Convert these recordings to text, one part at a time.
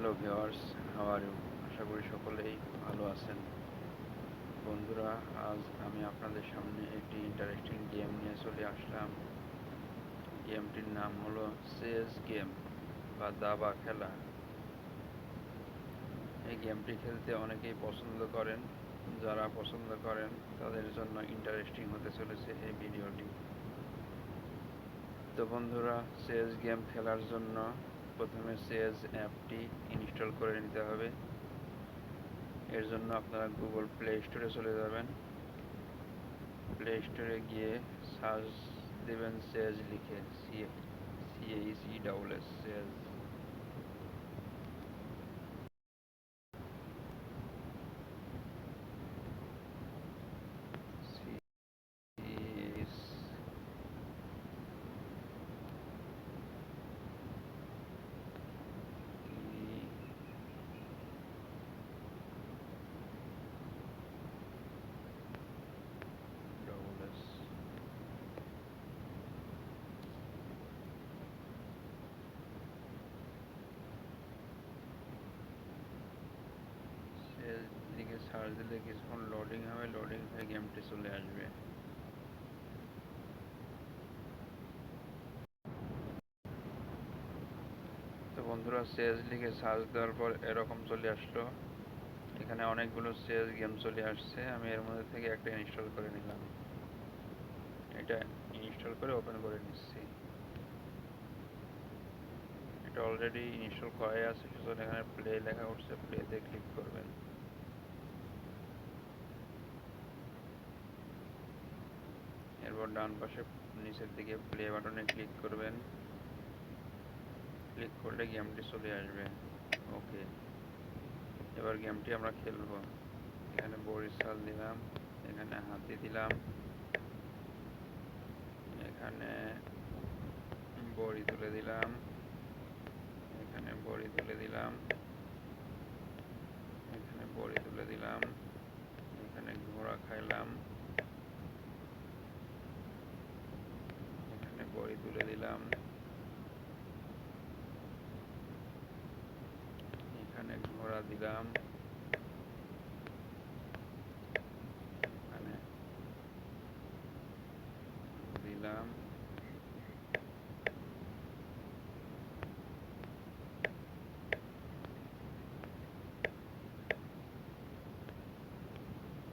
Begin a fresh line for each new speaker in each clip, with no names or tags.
Hello viewers, how are you? আশা করি সকলেই ভালো আছেন। বন্ধুরা, আজ আমি আপনাদের সামনে একটি ইন্টারেস্টিং গেম নিয়ে চলে আসলাম। গেমটির নাম হলো চেস গেম বা দাবা খেলা। এই গেমটি খেলতে অনেকেই পছন্দ করেন। যারা পছন্দ করেন তাদের জন্য ইন্টারেস্টিং হতে চলেছে এই ভিডিওটি। তো বন্ধুরা, চেস গেম খেলার জন্য প্রথমে চেস অ্যাপটি ইনস্টল করে নিতে হবে। এর জন্য আপনারা গুগল প্লে স্টোরে চলে যাবেন। প্লে স্টোরে গিয়ে সার্চ দেবেন চেজ লিখে, CHES চেজ। লিখে সার্চ দিলে কিছুক্ষণ লোডিং হবে, লোডিং হয়ে গেমটি চলে আসবে। তো বন্ধুরা, চেজ লিখে সার্চ দেওয়ার পর এরকম চলে আসলো। এখানে অনেকগুলো চেজ গেম চলে আসছে। আমি এর মধ্যে থেকে একটা ইনস্টল করে নিলাম। এটা ইনস্টল করে ওপেন করে নিচ্ছি। এটা অলরেডি ইনস্টল করাই আছে, সুতরাং এখানে প্লে লেখা উঠছে, প্লেতে ক্লিক করবেন। এরপর ডান পাশে নিচের দিকে প্লে বাটনে ক্লিক করবেন। ক্লিক করলে গেমটি চলে আসবে। ওকে, এবার গেমটি আমরা খেলবো। এখানে বরিশাল দিলাম, এখানে হাতি দিলাম, এখানে বড়ি তুলে দিলাম, এখানে বড়ি তুলে দিলাম, এখানে বড়ি তুলে দিলাম, এখানে ঘোড়া খাইলাম, এখানে বড়ি তুলে দিলাম, এখানে ঘোড়া দিলাম, এখানে দিলাম,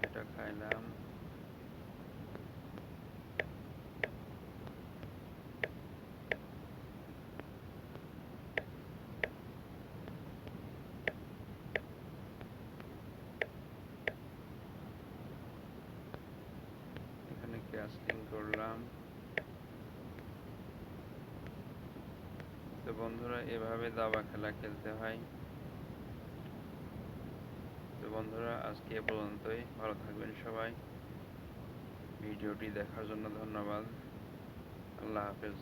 এটা খাইলাম। এখানে ক্যাস্টিং করলাম। তো বন্ধুরা, এভাবে দাবা খেলা খেলতে হয়। তো বন্ধুরা, আজকে এ পর্যন্তই। ভালো থাকবেন সবাই। ভিডিওটি দেখার জন্য ধন্যবাদ। আল্লাহ হাফেজ।